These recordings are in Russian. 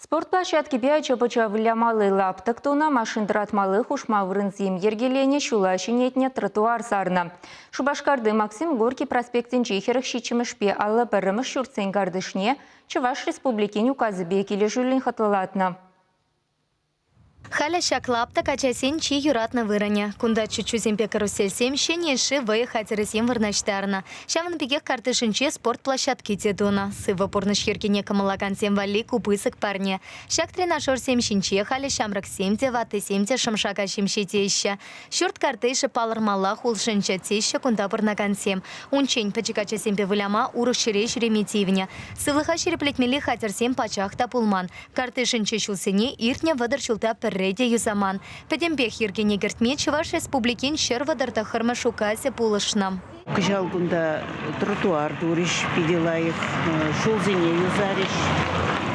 Спортплощадке пяча почавлямалы лаптык туна машин тратмалы хушмаврынзим ергелене шулащинетне тротуар сарна. Шубашкарды Максим Горький проспектин чехерых щичимышпе алла піріміш шурцен гардышне Чуваш республикин указы бекелі жүлін хатлалатна. Халя шаклапта качасен чи юратна выране. Кунда чуть-чуть карусель сем щенеши выехать ресем вырнаштарна. Шаван пекех картышинче спортплощадки тедуна. Сыва порныш еркине камалаган сем вали купысык парне. Шак тренажер сем щенче халя шамрак семте ваты семте шамшака щемще теща. Шурт картышы палырмала хулшынча теща кунда порнаган сем. Унчень пачекача семпе выляма уру ширеш ремитивня. Сывлыха шереплетмели хатер сем пачахта пулман. Картышинче шулсене иртня выдар шулта Реди юзаман. Педембех Ергене Гертме Чуваш республикин шервадарта хармашукасе пулышнам. Кыжалгунда тротуар дуриш пиделаих, шулзине юзариш.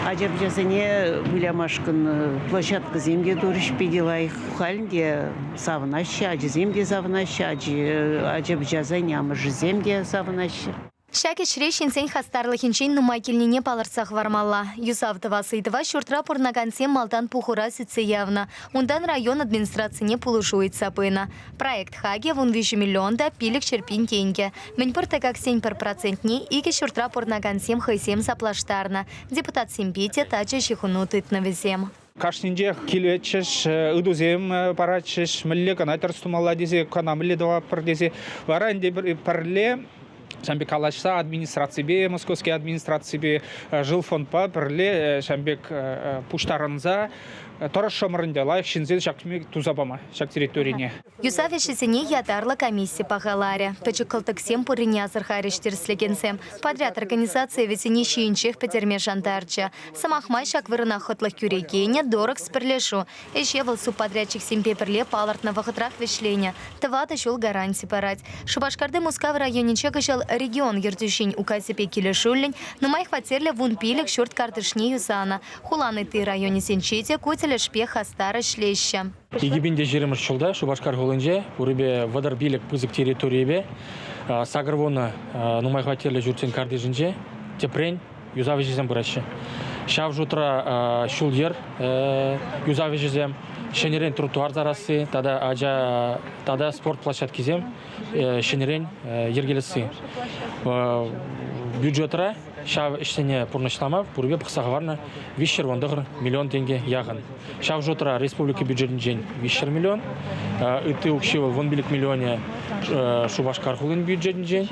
Аджабжазане вылямашкан площадка земде дуриш пиделаих. Халнде савнаща, аджземде завнаща, аджабжазане амыж земде завнаща. Шаки шрешин сен хастарлыхинчен нумайкельнине паларцах вармалла. Юсавтова сыйтова шуртра порнагансем малтан пухура явно. Ундан район администрацияне пулушует сапына. Проект хаге вон 5 миллионда пилик черпин тенге. Меньпорта как сень пар процентни ике шуртра порнагансем хайсем заплаштарна. Депутат Симпете тача шихунутыт на везем. Кашнинже килечеш, удузем парачеш, милле канатер стумала дизе, канамле два пардизе, варанде парле. Шамбек алашса администрации московской администрации жил фонд па перле шамбек пуштаранза тора шомрынде лайк шинзел шакмек тузабама шак территорине. Юсавешесене ятарла комиссия пахаларе. Печекалтык сем пурине азырхарештирслегенсем. Подряд организация весени щинчех петерме шантарча. Самахмай шак вырына хотлых кюрейкене дорог сперлешу. Еще волсу подрядчик семпе перле паларт на вахатрах вешления. Тавата шул гарантии парать. Шубашкарды Муска в районе чекашал регион ертущин указепе килешуллень, но май хватерля вун пилек шорт картышне юсана. Хуланы ты районе сенчите кутеля шпеха стара шлеща. Игибинде жеремеш чулда Шубашкар голынже урыбе вадар билек пызык территориебе сагырвона нумай хватерля журцен кардежинже тепрень юзавежезем бураща. Шав жутра шулдер юзавежезем шенерен тротуар зарасы тада спорт площадки зем шенерен ергелесы. Бюджетра шав иштене пурнашлама пурбе пахсагаварна 5 миллион тенге яган. Шав жутра республика бюджетин жен 5 миллион. Иты укшивал 1 миллионе Шубашкар хулын бюджетин жен.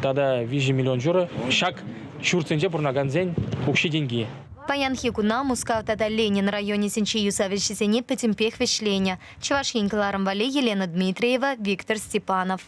Тада 5 миллион жора. Шак шурценже пурнаган зен укши деньги. Паянхи куна Мускавтада Ленин районе Сенчи Юсавишесене петемпех вешленя. Чувашин Кларам Вале Елена Дмитриева, Виктор Степанов.